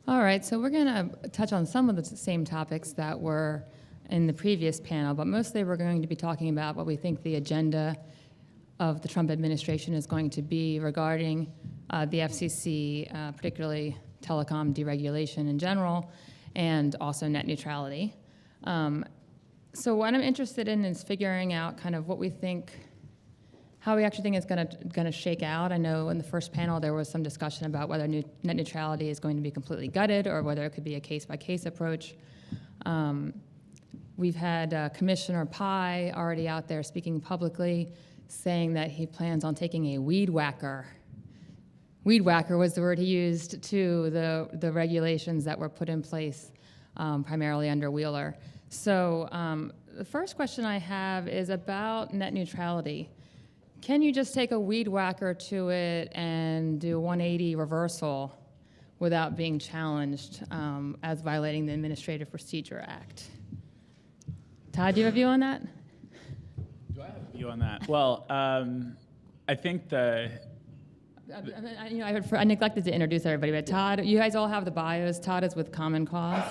All right, so we're going to touch on some of the same topics that were in the previous panel, but mostly we're going to be talking about what we think the agenda of the Trump administration is going to be regarding the FCC, particularly telecom deregulation in general, and also net neutrality. So what I'm interested in is figuring out kind of what we think, how we actually think it's going to shake out. I know in the first panel there was some discussion about whether net neutrality is going to be completely gutted or whether it could be a case-by-case approach. We've had Commissioner Pai already out there speaking publicly, saying that he plans on taking a weed whacker. Weed whacker was the word he used to the regulations that were put in place primarily under Wheeler. So the first question I have is about net neutrality. Can you just take a weed whacker to it and do a 180 reversal without being challenged as violating the Administrative Procedure Act? Todd, do you have a view on that? Do I have a view on that? Well, I think I neglected to introduce everybody, but Todd, you guys all have the bios. Todd is with Common Cause.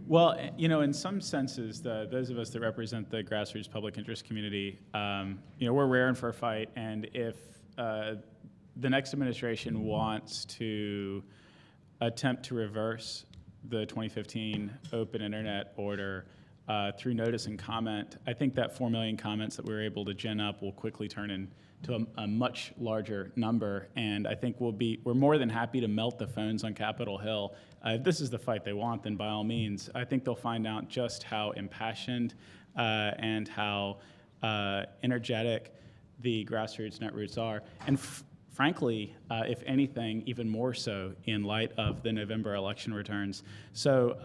Well, in some senses, those of us that represent the grassroots public interest community, we're raring for a fight, and if the next administration wants to attempt to reverse the 2015 open internet order through notice and comment, I think that 4 million comments that we were able to gin up will quickly turn into a much larger number, and I think we're more than happy to melt the phones on Capitol Hill. If this is the fight they want, then by all means, I think they'll find out just how impassioned and how energetic the grassroots netroots are, and frankly, if anything, even more so in light of the November election returns. So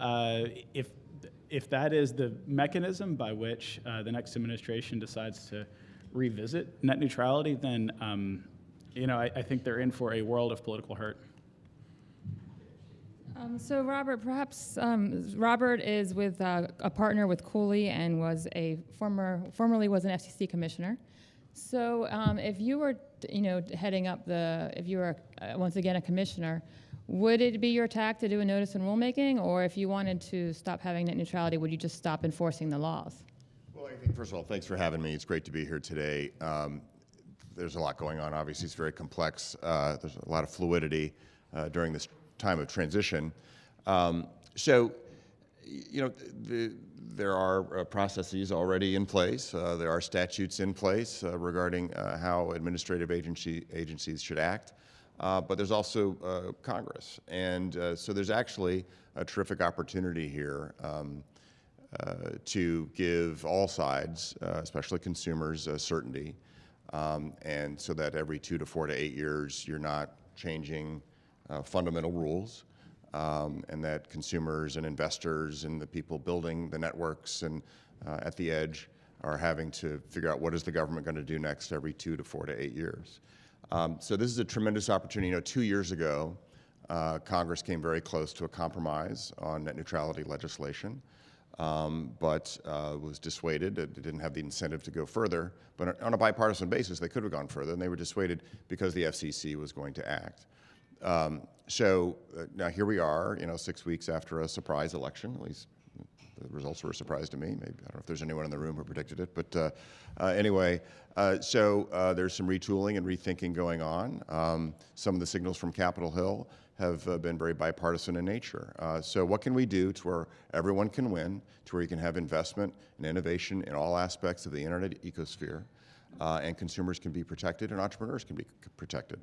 if that is the mechanism by which the next administration decides to revisit net neutrality, then I think they're in for a world of political hurt. So Robert, perhaps Robert is with a partner with Cooley and was formerly was an FCC commissioner. So if you were, heading up if you were once again a commissioner, would it be your tack to do a notice and rulemaking, or if you wanted to stop having net neutrality, would you just stop enforcing the laws? Well, I think, first of all, thanks for having me. It's great to be here today. There's a lot going on. Obviously, it's very complex. There's a lot of fluidity during this time of transition. There are processes already in place. There are statutes in place regarding how administrative agencies should act. But there's also Congress. And so there's actually a terrific opportunity here to give all sides, especially consumers, certainty, and so that every 2 to 4 to 8 years you're not changing fundamental rules, and that consumers and investors and the people building the networks and at the edge are having to figure out what is the government going to do next every 2 to 4 to 8 years. So this is a tremendous opportunity. 2 years ago, Congress came very close to a compromise on net neutrality legislation, but was dissuaded. It didn't have the incentive to go further. But on a bipartisan basis, they could have gone further, and they were dissuaded because the FCC was going to act. So now here we are, 6 weeks after a surprise election. At least the results were a surprise to me. Maybe I don't know if there's anyone in the room who predicted it, but anyway. So there's some retooling and rethinking going on. Some of the signals from Capitol Hill have been very bipartisan in nature. So what can we do to where everyone can win, to where you can have investment and innovation in all aspects of the internet ecosphere, and consumers can be protected and entrepreneurs can be protected.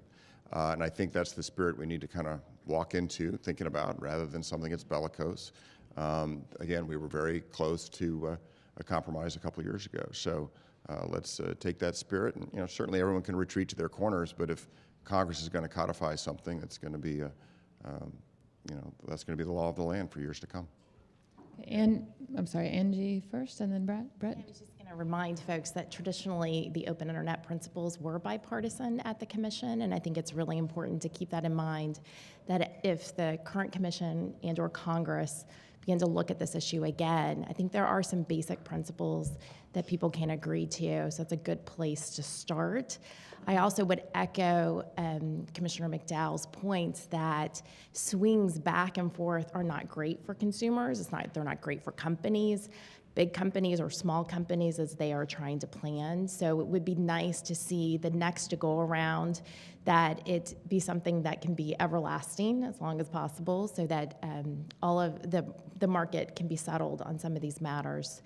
And I think that's the spirit we need to kind of walk into thinking about, rather than something that's bellicose. Again, we were very close to a compromise a couple of years ago. So let's take that spirit, and certainly everyone can retreat to their corners. But if Congress is going to codify something, that's going to be that's going to be the law of the land for years to come. And I'm sorry, Angie first, and then Brett. I was just going to remind folks that traditionally the open internet principles were bipartisan at the commission, and I think it's really important to keep that in mind, that if the current commission and/or Congress begin to look at this issue again, I think there are some basic principles that people can agree to, so it's a good place to start. I also would echo Commissioner McDowell's points that swings back and forth are not great for consumers. They're not great for companies, big companies or small companies as they are trying to plan. So it would be nice to see the next go around that it be something that can be everlasting as long as possible, so that all of the market can be settled on some of these matters.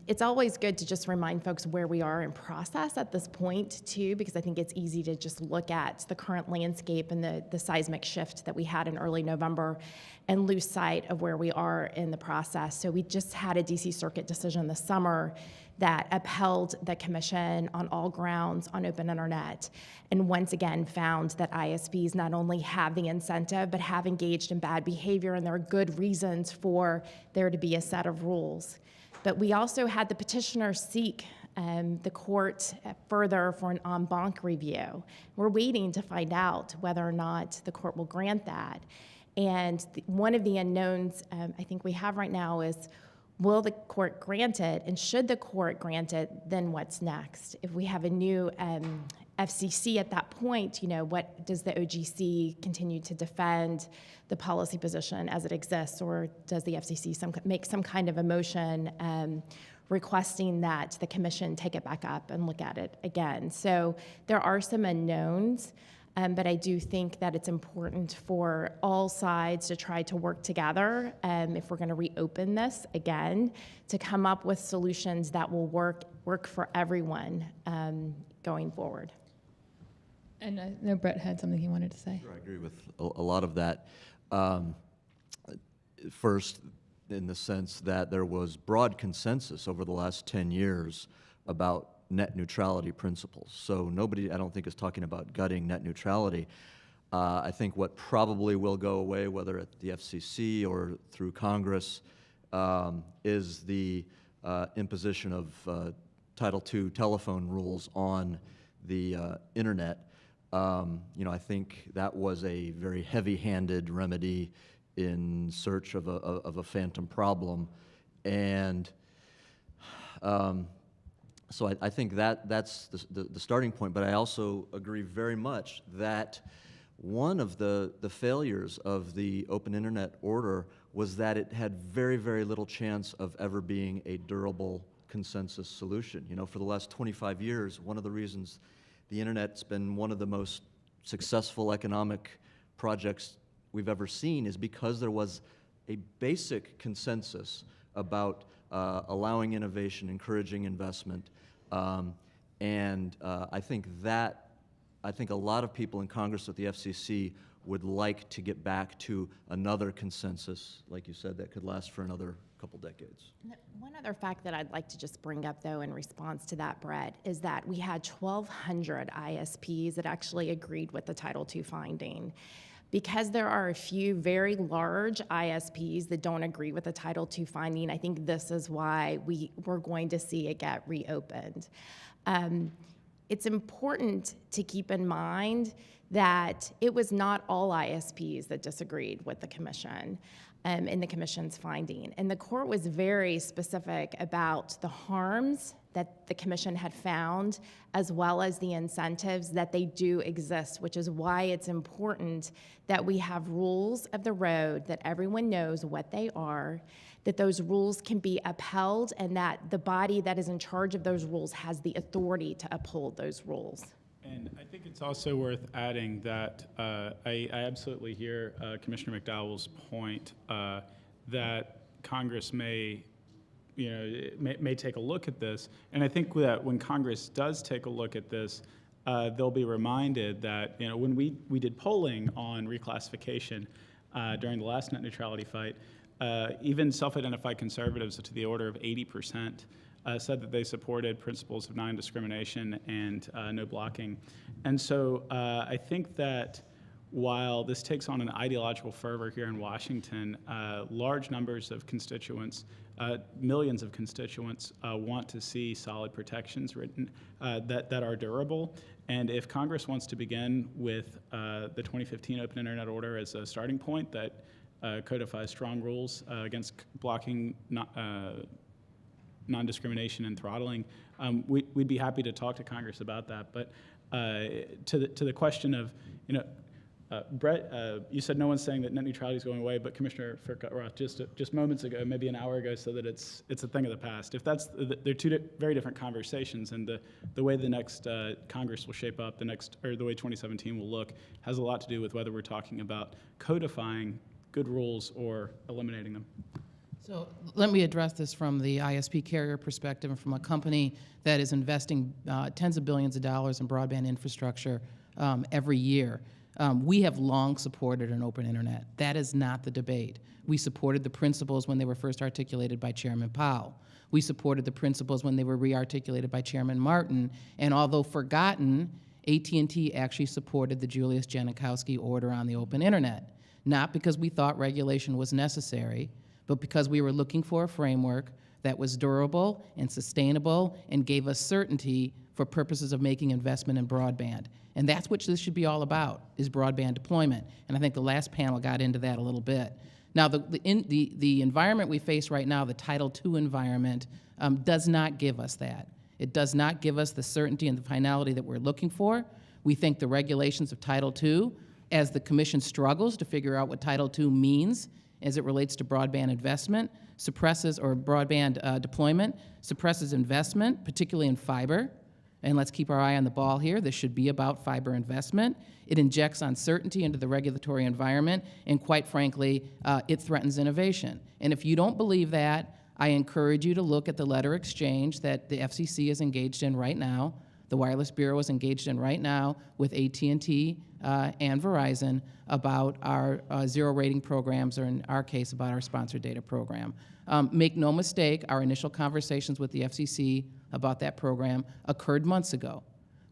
It's always good to just remind folks where we are in process at this point, too, because I think it's easy to just look at the current landscape and the seismic shift that we had in early November and lose sight of where we are in the process. So we just had a DC Circuit decision this summer that upheld the commission on all grounds on open internet, and once again found that ISPs not only have the incentive, but have engaged in bad behavior, and there are good reasons for there to be a set of rules. But we also had the petitioner seek the court further for an en banc review. We're waiting to find out whether or not the court will grant that. And one of the unknowns I think we have right now is, will the court grant it? And should the court grant it, then what's next? If we have a new FCC at that point, what does the OGC continue to defend the policy position as it exists, or does the FCC make some kind of a motion requesting that the commission take it back up and look at it again? So there are some unknowns, but I do think that it's important for all sides to try to work together if we're going to reopen this again, to come up with solutions that will work for everyone going forward. And I know Brett had something he wanted to say. Sure, I agree with a lot of that. First, in the sense that there was broad consensus over the last 10 years about net neutrality principles. So nobody, I don't think, is talking about gutting net neutrality. I think what probably will go away, whether at the FCC or through Congress, is the imposition of Title II telephone rules on the internet. I think that was a very heavy-handed remedy in search of a phantom problem, and so I think that's the starting point. But I also agree very much that one of the failures of the open internet order was that it had very, very little chance of ever being a durable consensus solution. For the last 25 years, one of the reasons the internet's been one of the most successful economic projects we've ever seen is because there was a basic consensus about allowing innovation, encouraging investment, and I think a lot of people in Congress at the FCC would like to get back to another consensus, like you said, that could last for another couple decades. One other fact that I'd like to just bring up, though, in response to that, Brett, is that we had 1,200 ISPs that actually agreed with the Title II finding. Because there are a few very large ISPs that don't agree with the Title II finding, I think this is why we're going to see it get reopened. It's important to keep in mind that it was not all ISPs that disagreed with the commission in the commission's finding. And the court was very specific about the harms that the commission had found, as well as the incentives that they do exist, which is why it's important that we have rules of the road, that everyone knows what they are, that those rules can be upheld, and that the body that is in charge of those rules has the authority to uphold those rules. And I think it's also worth adding that I absolutely hear Commissioner McDowell's point that Congress may take a look at this. And I think that when Congress does take a look at this, they'll be reminded that when we did polling on reclassification during the last net neutrality fight, even self-identified conservatives to the order of 80% said that they supported principles of non-discrimination and no blocking. And so I think that while this takes on an ideological fervor here in Washington, large numbers of constituents, millions of constituents, want to see solid protections written that are durable. And if Congress wants to begin with the 2015 Open Internet Order as a starting point that codify strong rules against blocking non-discrimination and throttling. We'd be happy to talk to Congress about that. But to the question of, Brett, you said no one's saying that net neutrality is going away, but Commissioner Roth just moments ago, maybe an hour ago, said that it's a thing of the past. If that's, they're two very different conversations, and the way the next Congress will shape up, or the way 2017 will look, has a lot to do with whether we're talking about codifying good rules or eliminating them. So let me address this from the ISP carrier perspective and from a company that is investing tens of billions of dollars in broadband infrastructure every year. We have long supported an open internet. That is not the debate. We supported the principles when they were first articulated by Chairman Powell. We supported the principles when they were re-articulated by Chairman Martin. And although forgotten, AT&T actually supported the Julius Janikowski order on the open internet. Not because we thought regulation was necessary, but because we were looking for a framework that was durable and sustainable and gave us certainty for purposes of making investment in broadband. And that's what this should be all about, is broadband deployment. And I think the last panel got into that a little bit. Now, the environment we face right now, the Title II environment, does not give us that. It does not give us the certainty and the finality that we're looking for. We think the regulations of Title II, as the Commission struggles to figure out what Title II means as it relates to broadband investment, broadband deployment, suppresses investment, particularly in fiber. And let's keep our eye on the ball here. This should be about fiber investment. It injects uncertainty into the regulatory environment, and quite frankly, it threatens innovation. And if you don't believe that, I encourage you to look at the letter exchange that the FCC is engaged in right now, the Wireless Bureau is engaged in right now with AT&T and Verizon about our zero rating programs, or in our case, about our sponsored data program. Make no mistake, our initial conversations with the FCC about that program occurred months ago.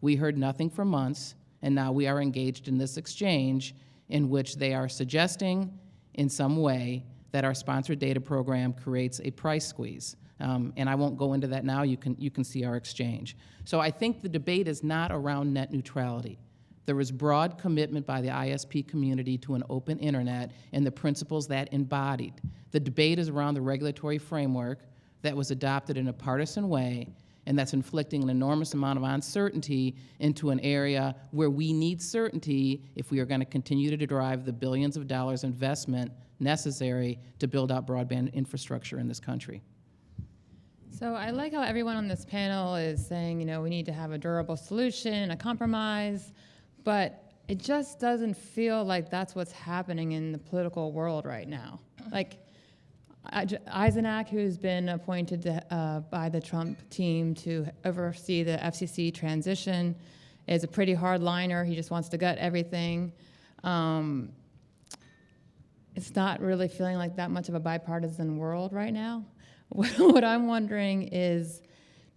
We heard nothing for months, and now we are engaged in this exchange in which they are suggesting in some way that our sponsored data program creates a price squeeze. And I won't go into that now. You can see our exchange. So I think the debate is not around net neutrality. There is broad commitment by the ISP community to an open internet and the principles that embodied. The debate is around the regulatory framework that was adopted in a partisan way, and that's inflicting an enormous amount of uncertainty into an area where we need certainty if we are going to continue to drive the billions of dollars investment necessary to build out broadband infrastructure in this country. So I like how everyone on this panel is saying, we need to have a durable solution, a compromise, but it just doesn't feel like that's what's happening in the political world right now. Like, Eisenach, who's been appointed by the Trump team to oversee the FCC transition, is a pretty hardliner. He just wants to gut everything. It's not really feeling like that much of a bipartisan world right now. What I'm wondering is,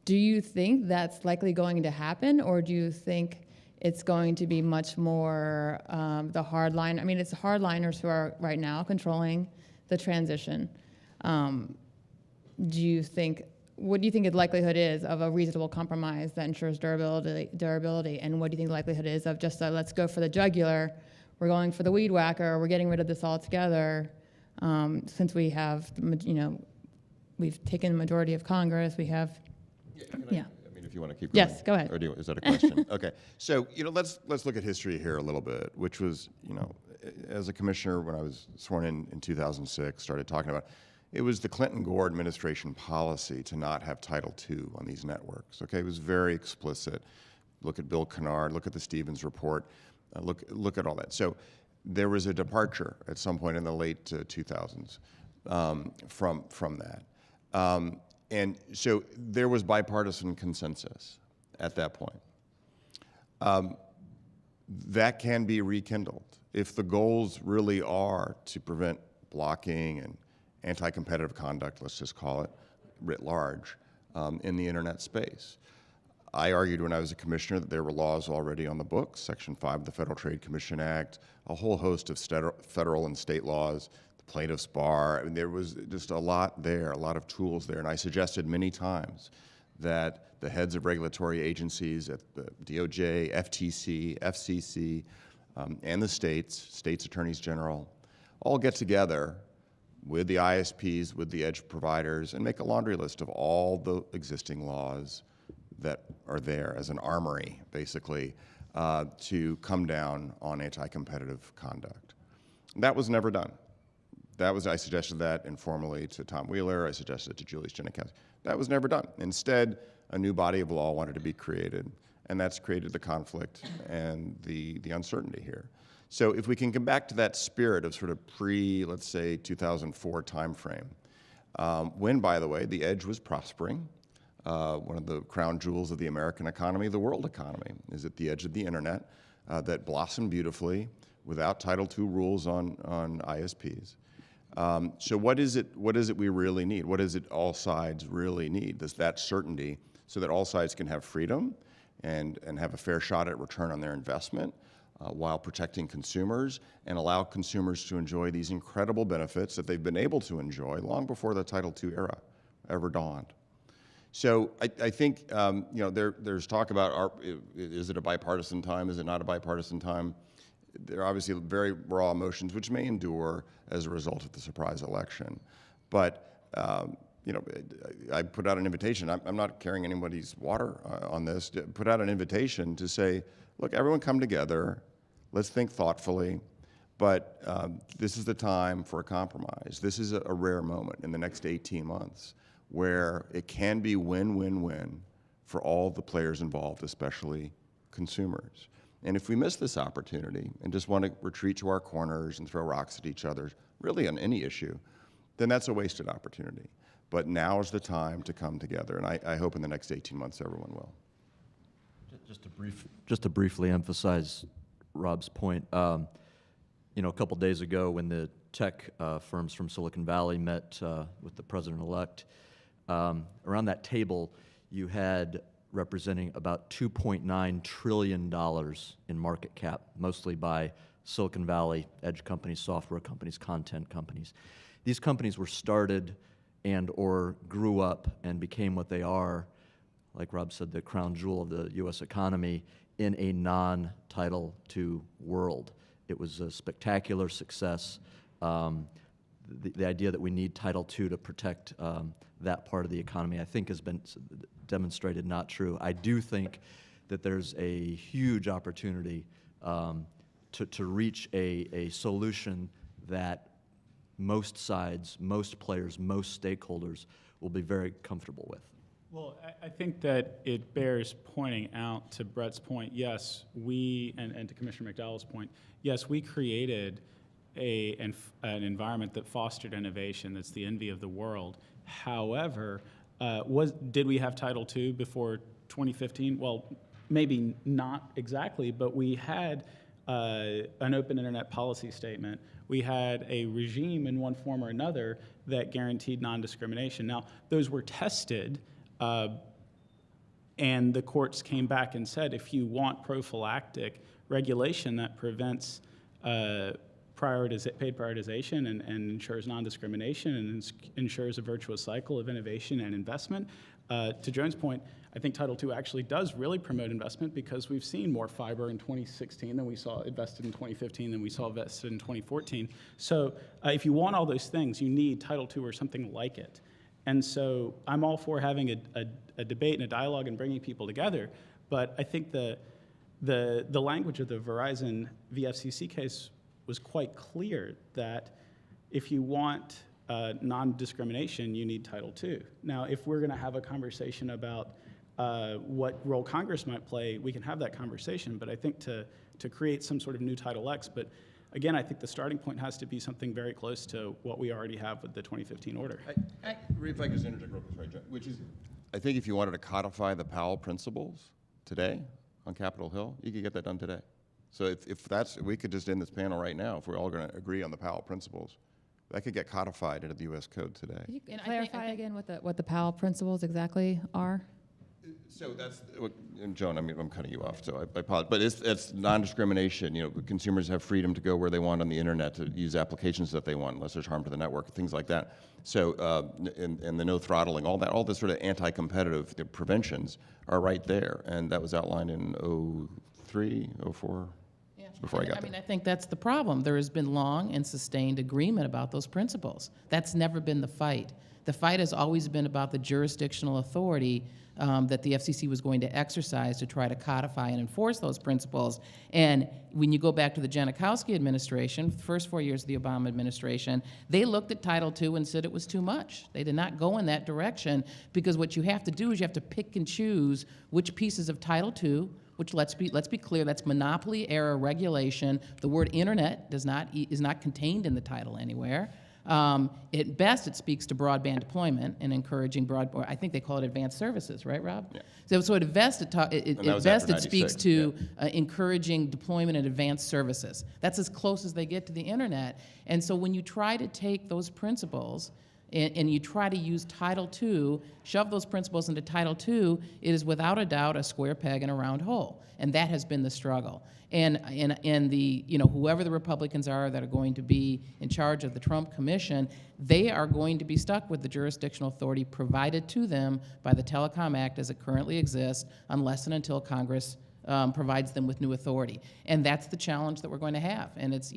do you think that's likely going to happen, or do you think it's going to be much more the hardline? I mean, it's the hardliners who are right now controlling the transition. What do you think the likelihood is of a reasonable compromise that ensures durability? And what do you think the likelihood is of just let's go for the jugular, we're going for the weed whacker, we're getting rid of this altogether, since we have, we've taken the majority of Congress, we have, yeah. I mean, if you want to keep going. Yes, go ahead. Or is that a question? Okay. So, let's look at history here a little bit, which was, as a commissioner when I was sworn in 2006, started talking about, it was the Clinton-Gore administration policy to not have Title II on these networks. Okay, it was very explicit. Look at Bill Kennard, look at the Stevens report, look at all that. So there was a departure at some point in the late 2000s from that. And so there was bipartisan consensus at that point. That can be rekindled if the goals really are to prevent blocking and anti-competitive conduct, let's just call it, writ large, in the internet space. I argued when I was a commissioner that there were laws already on the books, Section 5 of the Federal Trade Commission Act, a whole host of federal and state laws, the plaintiff's bar. I mean, there was just a lot there, a lot of tools there. And I suggested many times that the heads of regulatory agencies at the DOJ, FTC, FCC, and the states attorneys general, all get together with the ISPs, with the edge providers, and make a laundry list of all the existing laws that are there as an armory, basically, to come down on anti-competitive conduct. That was never done. I suggested that informally to Tom Wheeler. I suggested it to Julius Genikowski. That was never done. Instead, a new body of law wanted to be created, and that's created the conflict and the uncertainty here. So if we can come back to that spirit of sort of let's say, 2004 timeframe, when, by the way, the edge was prospering, one of the crown jewels of the American economy, the world economy, is at the edge of the internet that blossomed beautifully without Title II rules on ISPs. So what is it we really need? What is it all sides really need? That certainty so that all sides can have freedom and have a fair shot at return on their investment while protecting consumers and allow consumers to enjoy these incredible benefits that they've been able to enjoy long before the Title II era ever dawned. So I think there's talk about is it a bipartisan time? Is it not a bipartisan time? There are obviously very raw emotions which may endure as a result of the surprise election. But I put out an invitation. I'm not carrying anybody's water on this. Put out an invitation to say, look, everyone come together. Let's think thoughtfully. But this is the time for a compromise. This is a rare moment in the next 18 months where it can be win-win-win for all the players involved, especially consumers. And if we miss this opportunity and just want to retreat to our corners and throw rocks at each other, really on any issue, then that's a wasted opportunity. But now is the time to come together, and I hope in the next 18 months everyone will. Just to briefly emphasize Rob's point, a couple days ago when the tech firms from Silicon Valley met with the president-elect, around that table you had representing about $2.9 trillion in market cap, mostly by Silicon Valley, edge companies, software companies, content companies. These companies were started and or grew up and became what they are, like Rob said, the crown jewel of the U.S. economy in a non-Title II world. It was a spectacular success. The idea that we need Title II to protect that part of the economy, I think, has been demonstrated not true. I do think that there's a huge opportunity to reach a solution that most sides, most players, most stakeholders will be very comfortable with. Well, I think that it bears pointing out, to Brett's point, yes, and to Commissioner McDowell's point, yes, we created an environment that fostered innovation that's the envy of the world. However, did we have Title II before 2015? Well, maybe not exactly, but we had an open internet policy statement. We had a regime in one form or another that guaranteed non-discrimination. Now, those were tested, and the courts came back and said, if you want prophylactic regulation that prevents paid prioritization and ensures non-discrimination and ensures a virtuous cycle of innovation and investment. To Joan's point, I think Title II actually does really promote investment because we've seen more fiber in 2016 than we saw invested in 2015 than we saw invested in 2014. So if you want all those things, you need Title II or something like it. And so I'm all for having a debate and a dialogue and bringing people together, but I think the language of the Verizon VFCC case was quite clear that if you want non-discrimination, you need Title II. Now, if we're going to have a conversation about what role Congress might play, we can have that conversation, but I think to create some sort of new Title X, but again, I think the starting point has to be something very close to what we already have with the 2015 order. If I could just interject real quick, sorry, John, which is, I think if you wanted to codify the Powell principles today on Capitol Hill, you could get that done today. So if we could just end this panel right now, if we're all going to agree on the Powell principles, that could get codified into the U.S. Code today. Could you clarify again what the Powell principles exactly are? So that's, and Joan, I'm cutting you off, so I apologize. But it's non-discrimination. Consumers have freedom to go where they want on the internet to use applications that they want, unless there's harm to the network, things like that. So, and the no throttling, all this sort of anti-competitive preventions are right there, and that was outlined in 03, 04. Yeah, before I got I there. mean, I think that's the problem. There has been long and sustained agreement about those principles. That's never been the fight. The fight has always been about the jurisdictional authority that the FCC was going to exercise to try to codify and enforce those principles. And when you go back to the Janikowski administration, the first 4 years of the Obama administration, they looked at Title II and said it was too much. They did not go in that direction, because what you have to do is you have to pick and choose which pieces of Title II, which let's be clear, that's monopoly era regulation. The word internet is not contained in the title anywhere. At best, it speaks to broadband deployment and encouraging broadband. I think they call it advanced services, right, Rob? Yeah. So at best, it speaks to encouraging deployment and advanced services. That's as close as they get to the internet. And so when you try to take those principles and you try to use Title II, shove those principles into Title II, it is without a doubt a square peg in a round hole. And that has been the struggle. And the, whoever the Republicans are that are going to be in charge of the Trump Commission, they are going to be stuck with the jurisdictional authority provided to them by the Telecom Act as it currently exists, unless and until Congress provides them with new authority. And that's the challenge that we're going to have. And it's,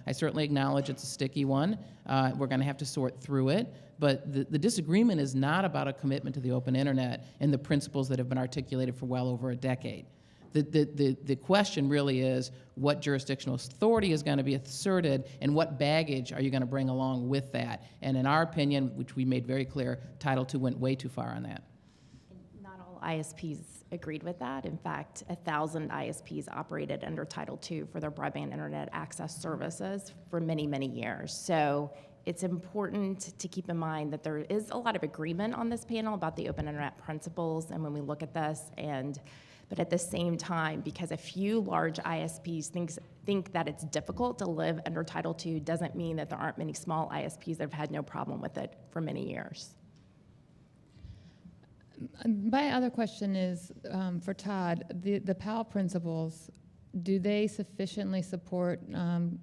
I certainly acknowledge it's a sticky one. We're going to have to sort through it. But the disagreement is not about a commitment to the open internet and the principles that have been articulated for well over a decade. The question really is what jurisdictional authority is going to be asserted and what baggage are you going to bring along with that. And in our opinion, which we made very clear, Title II went way too far on that. Not all ISPs agreed with that. In fact, 1,000 ISPs operated under Title II for their broadband internet access services for many, many years. So it's important to keep in mind that there is a lot of agreement on this panel about the open internet principles and when we look at this, but at the same time, because a few large ISPs think that it's difficult to live under Title II doesn't mean that there aren't many small ISPs that have had no problem with it for many years. My other question is for Todd. The PAL principles, do they sufficiently support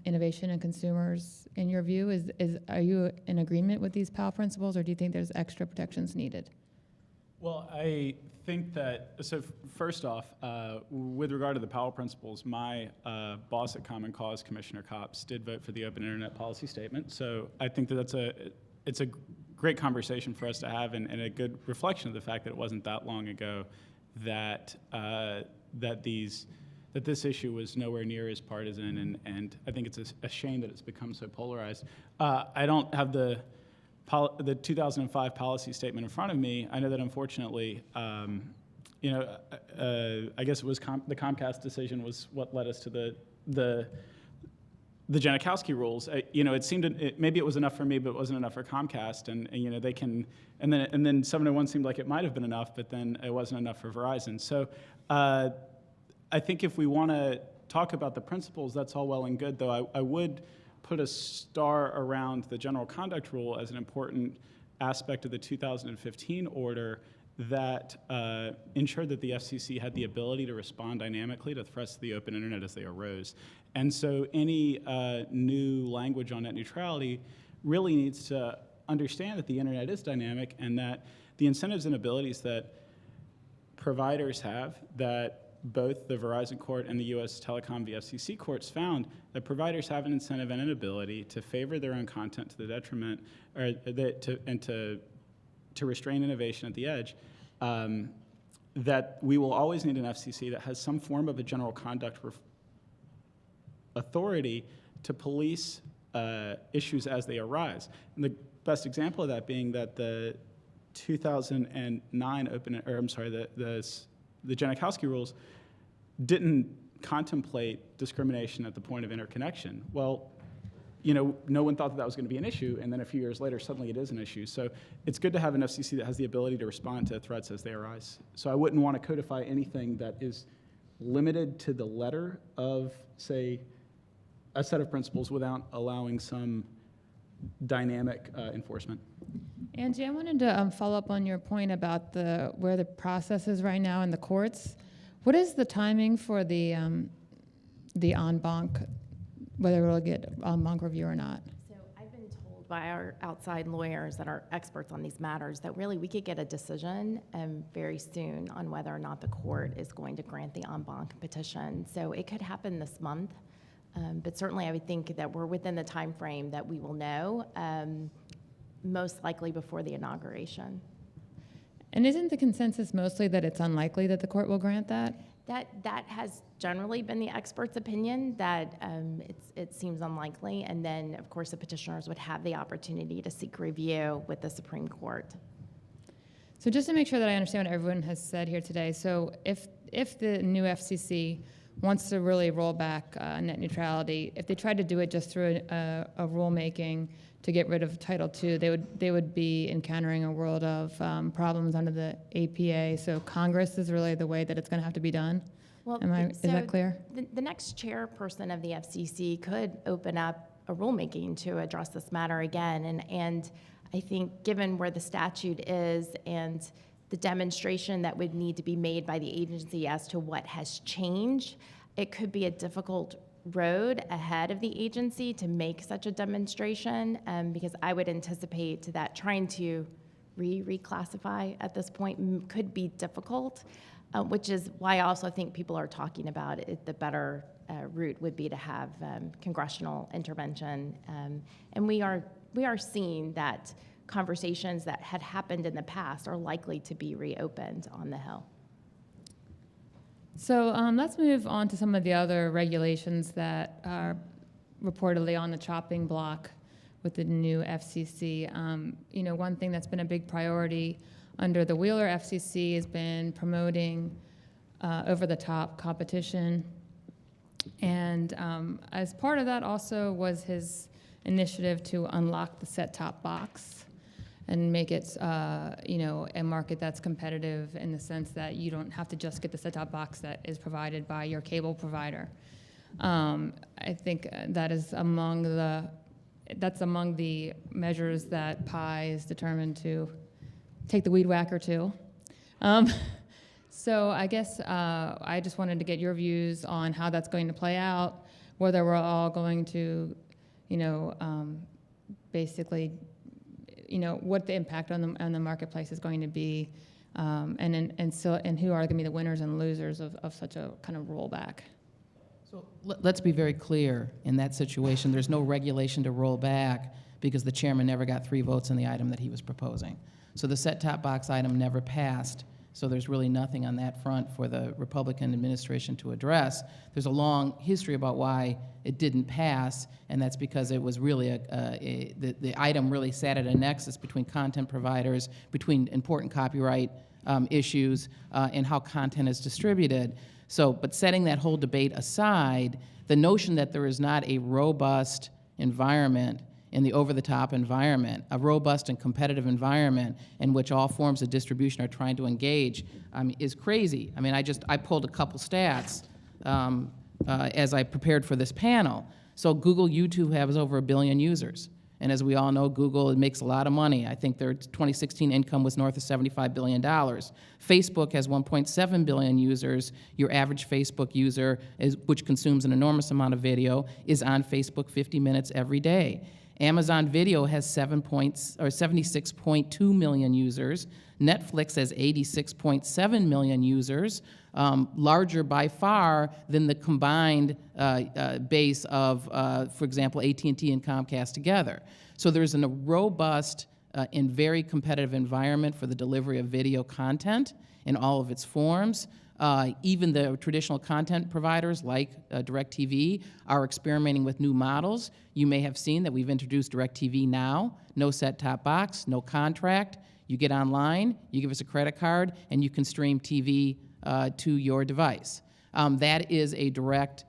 innovation and consumers in your view? Are you in agreement with these PAL principles, or do you think there's extra protections needed? Well, I think that, so first off, with regard to the Powell principles, my boss at Common Cause, Commissioner Copps, did vote for the open internet policy statement. So I think that it's a great conversation for us to have and a good reflection of the fact that it wasn't that long ago that this issue was nowhere near as partisan, and I think it's a shame that it's become so polarized. I don't have the 2005 policy statement in front of me. I know that unfortunately, I guess it was the Comcast decision was what led us to the Janikowski rules. It seemed maybe it was enough for me, but it wasn't enough for Comcast, and they can, and then 701 seemed like it might have been enough, but then it wasn't enough for Verizon. So I think if we want to talk about the principles, that's all well and good. Though I would put a star around the general conduct rule as an important aspect of the 2015 order that ensured that the FCC had the ability to respond dynamically to threats to the open internet as they arose. And so any new language on net neutrality really needs to understand that the internet is dynamic and that the incentives and abilities that providers have, that both the Verizon court and the U.S. Telecom v. FCC courts found that providers have an incentive and an ability to favor their own content to the detriment, or to restrain innovation at the edge, that we will always need an FCC that has some form of a general conduct authority to police issues as they arise. And the best example of that being that the 2009 the Janikowski rules didn't contemplate discrimination at the point of interconnection. Well, no one thought that was going to be an issue, and then a few years later, suddenly it is an issue. So it's good to have an FCC that has the ability to respond to threats as they arise. So I wouldn't want to codify anything that is limited to the letter of, say, a set of principles without allowing some dynamic enforcement. Angie, I wanted to follow up on your point about where the process is right now in the courts. What is the timing for the en banc, whether it'll get en banc review or not? So I've been told by our outside lawyers that are experts on these matters that really we could get a decision very soon on whether or not the court is going to grant the en banc petition. So it could happen this month. But certainly, I would think that we're within the time frame that we will know, most likely before the inauguration. And isn't the consensus mostly that it's unlikely that the court will grant that? That has generally been the expert's opinion, that it seems unlikely. And then, of course, the petitioners would have the opportunity to seek review with the Supreme Court. So just to make sure that I understand what everyone has said here today, so if the new FCC wants to really roll back net neutrality, if they tried to do it just through a rulemaking to get rid of Title II, they would be encountering a world of problems under the APA. So Congress is really the way that it's going to have to be done. Well, Is that clear? The next chairperson of the FCC could open up a rulemaking to address this matter again, and I think given where the statute is and the demonstration that would need to be made by the agency as to what has changed, it could be a difficult road ahead of the agency to make such a demonstration, because I would anticipate that trying to reclassify at this point could be difficult, which is why I also think people are talking about it. The better route would be to have congressional intervention, and we are seeing that conversations that had happened in the past are likely to be reopened on the Hill. So let's move on to some of the other regulations that are reportedly on the chopping block with the new FCC. One thing that's been a big priority under the Wheeler FCC has been promoting over-the-top competition. And as part of that also was his initiative to unlock the set-top box and make it, a market that's competitive in the sense that you don't have to just get the set-top box that is provided by your cable provider. I think that is among the measures that PI is determined to take the weed whacker to. So I guess I just wanted to get your views on how that's going to play out, whether we're all going to, basically, what the impact on the marketplace is going to be, and who are going to be the winners and losers of such a kind of rollback. So let's be very clear in that situation. There's no regulation to roll back because the chairman never got 3 votes on the item that he was proposing. So the set-top box item never passed. So there's really nothing on that front for the Republican administration to address. There's a long history about why it didn't pass, and that's because it was really the item really sat at a nexus between content providers, between important copyright issues, and how content is distributed. So, but setting that whole debate aside, the notion that there is not a robust environment in the over-the-top environment, a robust and competitive environment in which all forms of distribution are trying to engage, is crazy. I mean, I pulled a couple stats as I prepared for this panel. So Google YouTube has over 1 billion users. And as we all know, Google, it makes a lot of money. I think their 2016 income was north of $75 billion. Facebook has 1.7 billion users. Your average Facebook user, which consumes an enormous amount of video, is on Facebook 50 minutes every day. Amazon Video has 76.2 million users. Netflix has 86.7 million users, larger by far than the combined base of, for example, AT&T and Comcast together. So there's a robust and very competitive environment for the delivery of video content in all of its forms. Even the traditional content providers like DirecTV are experimenting with new models. You may have seen that we've introduced DirecTV Now, no set-top box, no contract. You get online, you give us a credit card, and you can stream TV to your device. That is a direct,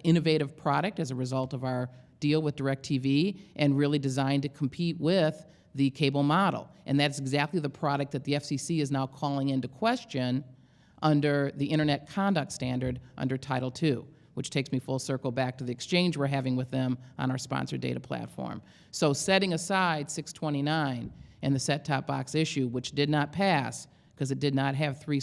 innovative product as a result of our deal with DirecTV and really designed to compete with the cable model. And that's exactly the product that the FCC is now calling into question under the Internet Conduct Standard under Title II, which takes me full circle back to the exchange we're having with them on our sponsored data platform. So setting aside 629 and the set-top box issue, which did not pass because it did not have 3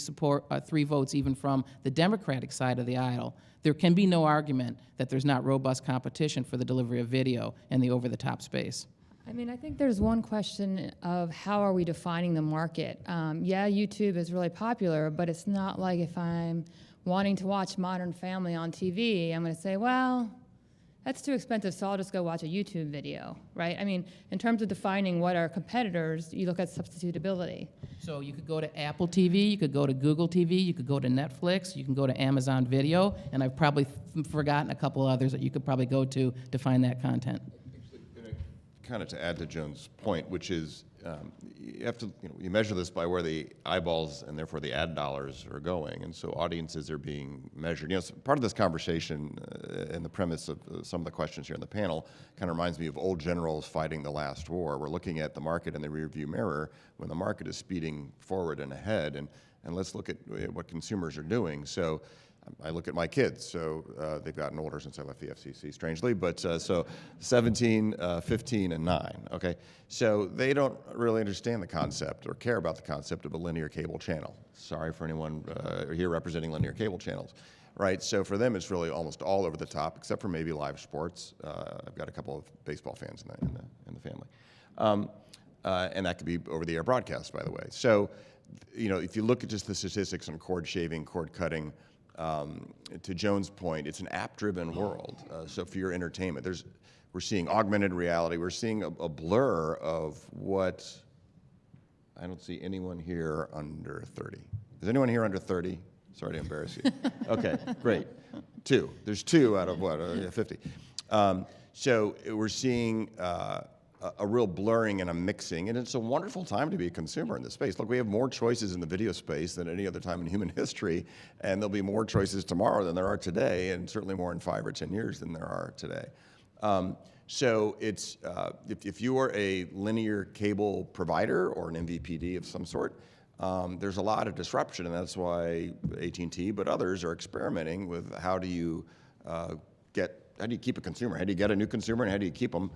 votes even from the Democratic side of the aisle, there can be no argument that there's not robust competition for the delivery of video in the over-the-top space. I mean, I think there's one question of how are we defining the market? Yeah, YouTube is really popular, but it's not like if I'm wanting to watch Modern Family on TV, I'm going to say, well, that's too expensive, so I'll just go watch a YouTube video, right? I mean, in terms of defining what are competitors, you look at substitutability. So you could go to Apple TV, you could go to Google TV, you could go to Netflix, you can go to Amazon Video, and I've probably forgotten a couple others that you could probably go to find that content. Kind of to add to Joan's point, which is you have to, you measure this by where the eyeballs and therefore the ad dollars are going, and so audiences are being measured. So part of this conversation and the premise of some of the questions here in the panel kind of reminds me of old generals fighting the last war. We're looking at the market in the rearview mirror when the market is speeding forward and ahead, and let's look at what consumers are doing. So I look at my kids, so they've gotten older since I left the FCC, strangely, but so 17, 15, and 9, okay? So they don't really understand the concept or care about the concept of a linear cable channel. Sorry for anyone here representing linear cable channels, right? So for them, it's really almost all over the top, except for maybe live sports. I've got a couple of baseball fans in the family. And that could be over-the-air broadcast, by the way. So, if you look at just the statistics on cord shaving, cord cutting, to Joan's point, it's an app-driven world. So for your entertainment, we're seeing augmented reality. We're seeing a blur of what, I don't see anyone here under 30. Is anyone here under 30? Sorry to embarrass you. Okay, great. 2. There's 2 out of what, 50. So we're seeing a real blurring and a mixing, and it's a wonderful time to be a consumer in this space. Look, we have more choices in the video space than any other time in human history, and there'll be more choices tomorrow than there are today, and certainly more in 5 or 10 years than there are today. So it's, if you are a linear cable provider or an MVPD of some sort, there's a lot of disruption, and that's why AT&T, but others are experimenting with how do you keep a consumer? How do you get a new consumer, and how do you keep them?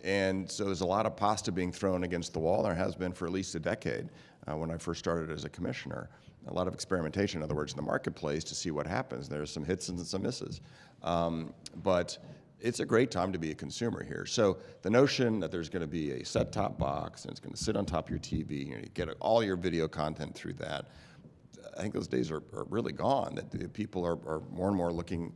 And so there's a lot of pasta being thrown against the wall. There has been for at least a decade when I first started as a commissioner. A lot of experimentation, in other words, in the marketplace to see what happens. There's some hits and some misses. But it's a great time to be a consumer here. So the notion that there's going to be a set-top box and it's going to sit on top of your TV, you get all your video content through that, I think those days are really gone, that people are more and more looking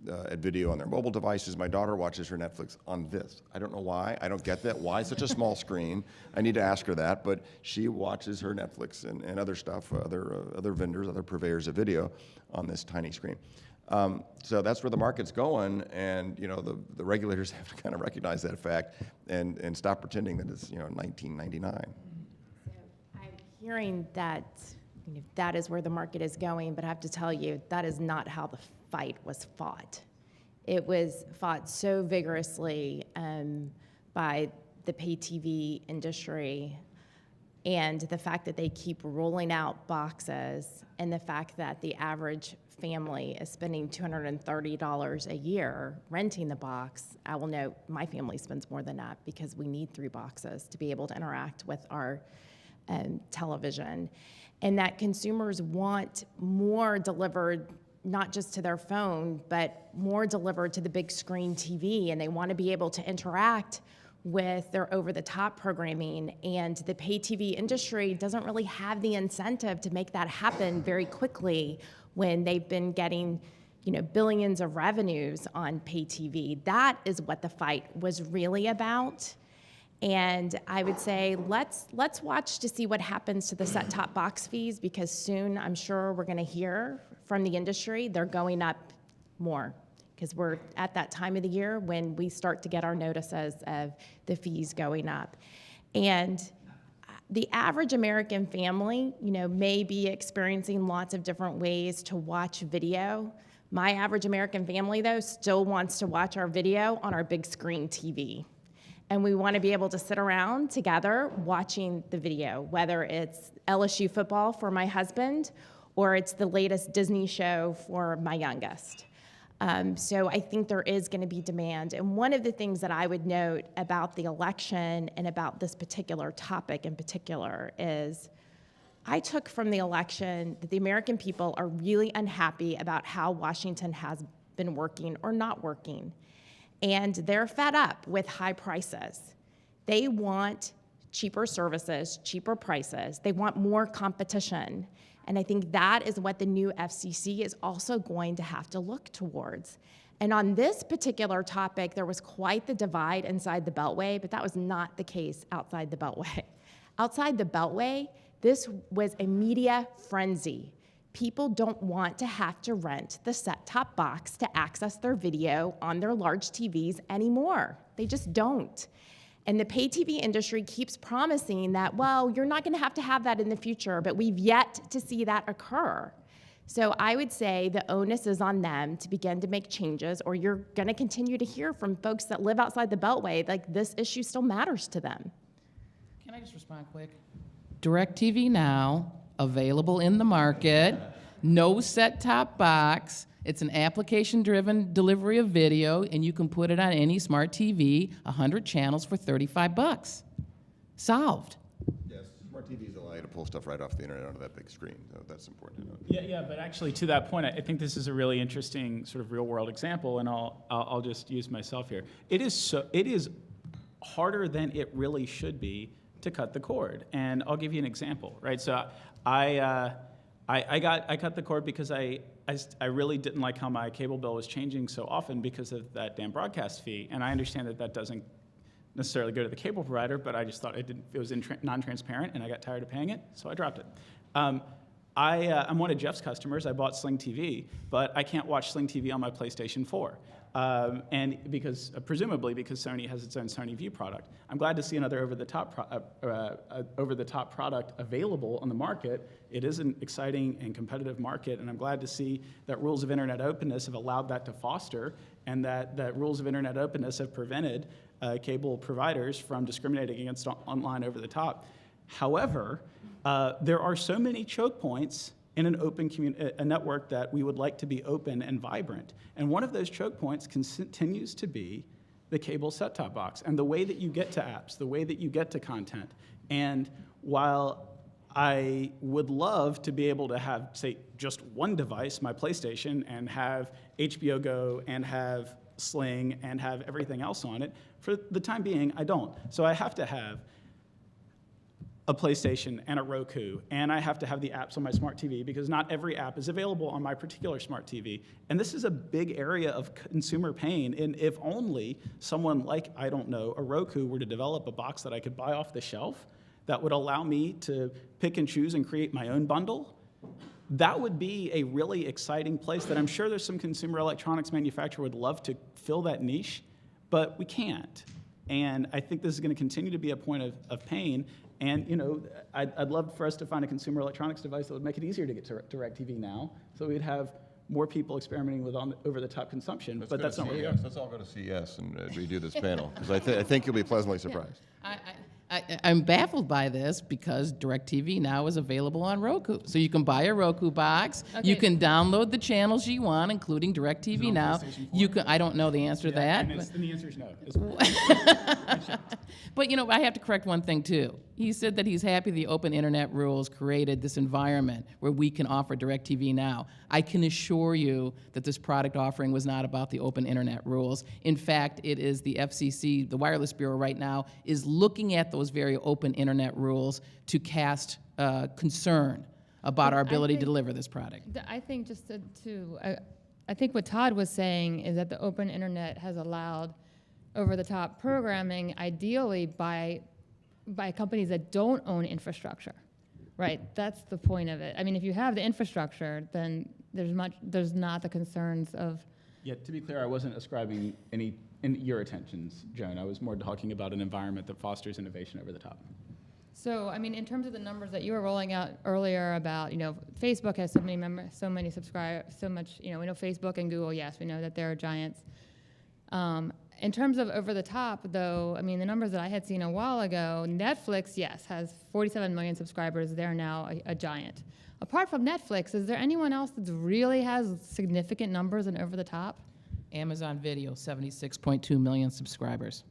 at video on their mobile devices. My daughter watches her Netflix on this. I don't know why. I don't get that. Why such a small screen? I need to ask her that. But she watches her Netflix and other stuff, other vendors, other purveyors of video on this tiny screen. So that's where the market's going, and the regulators have to kind of recognize that fact and stop pretending that it's 1999. So I'm hearing that that is where the market is going, but I have to tell you that is not how the fight was fought. It was fought so vigorously by the pay TV industry, and the fact that they keep rolling out boxes, and the fact that the average family is spending $230 a year renting the box. I will note my family spends more than that because we need 3 boxes to be able to interact with our television, and that consumers want more delivered, not just to their phone, but more delivered to the big screen TV, and they want to be able to interact with their over-the-top programming, and the pay TV industry doesn't really have the incentive to make that happen very quickly when they've been getting billions of revenues on pay TV. That is what the fight was really about. And I would say let's watch to see what happens to the set-top box fees, because soon I'm sure we're going to hear from the industry they're going up more, because we're at that time of the year when we start to get our notices of the fees going up. And the average American family, may be experiencing lots of different ways to watch video. My average American family, though, still wants to watch our video on our big screen TV. And we want to be able to sit around together watching the video, whether it's LSU football for my husband or it's the latest Disney show for my youngest. So I think there is going to be demand. And one of the things that I would note about the election and about this particular topic in particular is I took from the election that the American people are really unhappy about how Washington has been working or not working. And they're fed up with high prices. They want cheaper services, cheaper prices. They want more competition. And I think that is what the new FCC is also going to have to look towards. And on this particular topic, there was quite the divide inside the Beltway, but that was not the case outside the Beltway. Outside the Beltway, this was a media frenzy. People don't want to have to rent the set-top box to access their video on their large TVs anymore. They just don't. And the pay TV industry keeps promising that, well, you're not going to have that in the future, but we've yet to see that occur. So I would say the onus is on them to begin to make changes, or you're going to continue to hear from folks that live outside the Beltway, like this issue still matters to them. Can I just respond quick? DirecTV Now, available in the market, no set-top box. It's an application-driven delivery of video, and you can put it on any smart TV, 100 channels for $35. Solved. Yes, smart TVs allow you to pull stuff right off the internet onto that big screen, so that's important to note. Yeah, but actually to that point, I think this is a really interesting sort of real-world example, and I'll just use myself here. It is harder than it really should be to cut the cord, and I'll give you an example, right? So I cut the cord because I really didn't like how my cable bill was changing so often because of that damn broadcast fee, and I understand that doesn't necessarily go to the cable provider, but I just thought it was non-transparent, and I got tired of paying it, so I dropped it. I'm one of Jeff's customers. I bought Sling TV, but I can't watch Sling TV on my PlayStation 4. And presumably because Sony has its own Sony View product. I'm glad to see another over-the-top product available on the market. It is an exciting and competitive market, and I'm glad to see that rules of internet openness have allowed that to foster, and that rules of internet openness have prevented cable providers from discriminating against online over-the-top. However, there are so many choke points in an open a network that we would like to be open and vibrant. And one of those choke points continues to be the cable set-top box and the way that you get to apps, the way that you get to content. And while I would love to be able to have, say, just one device, my PlayStation, and have HBO Go and have Sling and have everything else on it, for the time being, I don't. So I have to have a PlayStation and a Roku, and I have to have the apps on my smart TV because not every app is available on my particular smart TV. And this is a big area of consumer pain, and if only someone like, I don't know, a Roku were to develop a box that I could buy off the shelf that would allow me to pick and choose and create my own bundle, that would be a really exciting place that I'm sure there's some consumer electronics manufacturer would love to fill that niche, but we can't. And I think this is going to continue to be a point of pain. And I'd love for us to find a consumer electronics device that would make it easier to get to DirecTV Now, so we'd have more people experimenting with over-the-top consumption. But that's not where we are. Let's all go to CES and redo this panel, because I think you'll be pleasantly surprised. I'm baffled by this because DirecTV Now is available on Roku. So you can buy a Roku box. Okay. You can download the channels you want, including DirecTV Now. You can. I don't know the answer to that. And the answer is no. But I have to correct one thing too. He said that he's happy the open internet rules created this environment where we can offer DirecTV Now. I can assure you that this product offering was not about the open internet rules. In fact, it is the FCC, the Wireless Bureau right now, is looking at those very open internet rules to cast concern about our ability to deliver this product. I think just I think what Todd was saying is that the open internet has allowed over-the-top programming, ideally by companies that don't own infrastructure, right? That's the point of it. I mean, if you have the infrastructure, then there's not the concerns of. Yeah, to be clear, I wasn't ascribing any in your attentions, Joan. I was more talking about an environment that fosters innovation over the top. So, I mean, in terms of the numbers that you were rolling out earlier about, Facebook has so many subscribers, so much, we know Facebook and Google, yes, we know that they're giants. In terms of over the top, though, I mean, the numbers that I had seen a while ago, Netflix, yes, has 47 million subscribers. They're now a giant. Apart from Netflix, is there anyone else that really has significant numbers in over the top? Amazon Video, 76.2 million subscribers.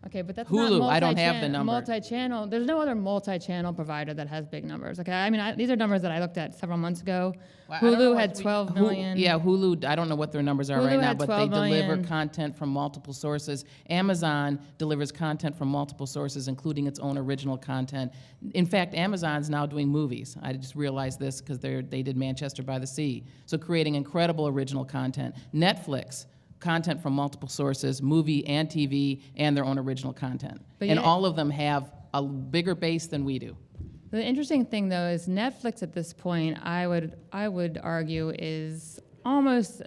Okay, but that's Hulu, not I don't have the number. Multi-channel. There's no other multi-channel provider that has big numbers. Okay, I mean, these are numbers that I looked at several months ago. Well, Hulu had 12 million. Yeah, Hulu, I don't know what their numbers are Hulu right now, had but they 12 deliver million. content from multiple sources. Amazon delivers content from multiple sources, including its own original content. In fact, Amazon's now doing movies. I just realized this because they did Manchester by the Sea. So creating incredible original content. Netflix content from multiple sources, movie and TV, and their own original content. But And yet- all of them have a bigger base than we do. The interesting thing, though, is Netflix at this point, I would argue, is almost